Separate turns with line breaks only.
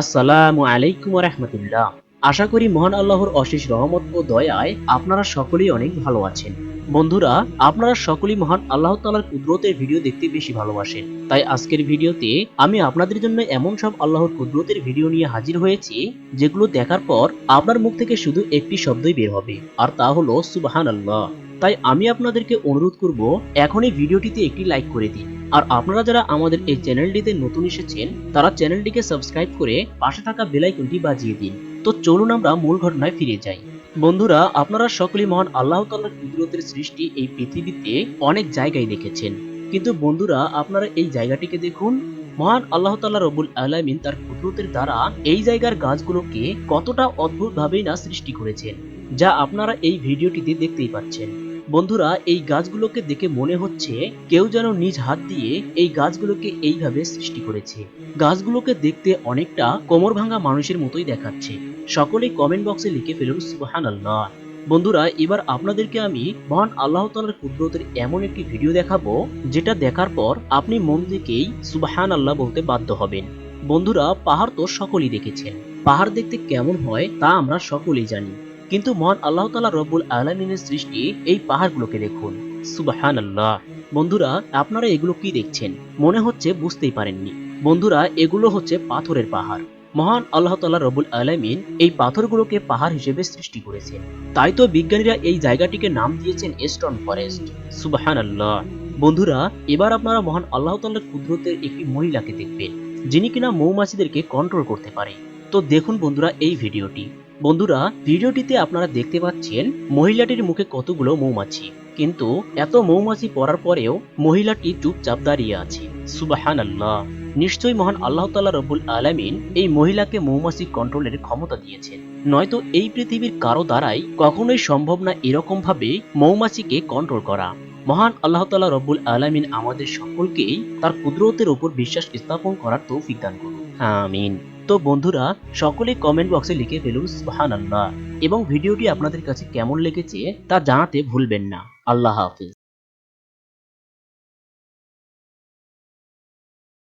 আসসালামু আলাইকুম ওয়া রাহমাতুল্লাহ। আশা করি মহান আল্লাহর অশেষ রহমত ও দয়ায় আপনারা সকলেই অনেক ভালো আছেন। বন্ধুরা, আপনারা সকলেই মহান আল্লাহ তাআলার কুদরতের ভিডিও দেখতে বেশি ভালোবাসেন। তাই আজকের ভিডিওতে আমি আপনাদের জন্য এমন সব আল্লাহর কুদরতের ভিডিও নিয়ে হাজির হয়েছি যেগুলো দেখার পর আপনার মুখ থেকে শুধু একটি শব্দই বের হবে, আর তা হলো সুবহানাল্লাহ। তাই আমি আপনাদেরকে অনুরোধ করব এখনই ভিডিওটিতে একটি লাইক করে দিন। আর আপনারা যারা আমাদের এই চ্যানেলটিতে নতুন এসেছেন তারা চ্যানেলটিকে সাবস্ক্রাইব করে পাশে থাকা বেল আইকনটি বাজিয়ে দিন। তো চলুন আমরা মূল ঘটনায় ফিরে যাই। বন্ধুরা, আপনারা সকলেই মহান আল্লাহ তাআলার কুদরতের সৃষ্টি এই পৃথিবীতে অনেক জায়গায় দেখেছেন, কিন্তু বন্ধুরা আপনারা এই জায়গাটিকে দেখুন। মহান আল্লাহ তাআলা রব্বুল আলামিন তার কুদরতের দ্বারা এই জায়গার গাছগুলোকে কতটা অদ্ভুতভাবেই না সৃষ্টি করেছেন, যা আপনারা এই ভিডিওটিতে দেখতেই পাচ্ছেন। বন্ধুরা, এই গাছগুলোকে দেখে মনে হচ্ছে কেউ যেন নিজ হাত দিয়ে এই গাছগুলোকে এইভাবে সৃষ্টি করেছে। গাছগুলোকে দেখতে অনেকটা কোমর ভাঙা মানুষের মতোই দেখাচ্ছে। সকলেই কমেন্ট বক্সে লিখে ফেলুন সুবহানাল্লাহ। বন্ধুরা, এবার আপনাদেরকে আমি মহান আল্লাহ তাআলার কুদরতের এমন একটি ভিডিও দেখাবো যেটা দেখার পর আপনি মন থেকেই সুবহানাল্লাহ বলতে বাধ্য হবেন। বন্ধুরা, পাহাড় তো সকলেই দেখেছেন। পাহাড় দেখতে কেমন হয় তা আমরা সকলেই জানি, কিন্তু মহান আল্লাহ তাআলা রব্বুল আলামিনের সৃষ্টি এই পাহাড়গুলোকে দেখুন, সুবহানাল্লাহ। বন্ধুরা, আপনারা এগুলো কি দেখছেন? মনে হচ্ছে বুঝতেই পারেননি। বন্ধুরা, এগুলো হচ্ছে পাথরের পাহাড়। মহান আল্লাহ তাআলা রব্বুল আলামিন এই পাথরগুলোকে পাহাড় হিসেবে সৃষ্টি করেছেন। তাই তো বিজ্ঞানীরা এই জায়গাটিকে নাম দিয়েছেন স্টোন ফরেস্ট, সুবহানাল্লাহ। বন্ধুরা, এবার আপনারা মহান আল্লাহ তাআলার কুদরতের একটি মহিলাকে দেখবেন, যিনি কিনা মৌমাছিদেরকে কন্ট্রোল করতে পারে। তো দেখুন বন্ধুরা এই ভিডিওটি। বন্ধুরা, ভিডিওটিতে আপনারা দেখতে পাচ্ছেন মহিলাটির মুখে কতগুলো মৌমাছি, কিন্তু এত মৌমাছি পড়ার পরেও মহিলাটি চুপচাপ দাঁড়িয়ে আছে, সুবহানাল্লাহ। নিশ্চয়ই মহান আল্লাহ তাআলা রব্বুল আলামিন এই মহিলাকে মৌমাছি কন্ট্রোলের ক্ষমতা দিয়েছেন, নয়তো এই পৃথিবীর কারো দ্বারাই কখনোই সম্ভব না এরকম ভাবে মৌমাছিকে কন্ট্রোল করা। মহান আল্লাহ তাআলা রব্বুল আলামিন আমাদের সকলকেই তার কুদরতের উপর বিশ্বাস স্থাপন করার তৌফিক দান করুন, আমিন। তো বন্ধুরা, সকলেই কমেন্ট বক্সে লিখে ফেলুন সুবহানাল্লাহ এবং ভিডিওটি আপনাদের কাছে কেমন লেগেছে তা জানাতে ভুলবেন না। আল্লাহ হাফেজ।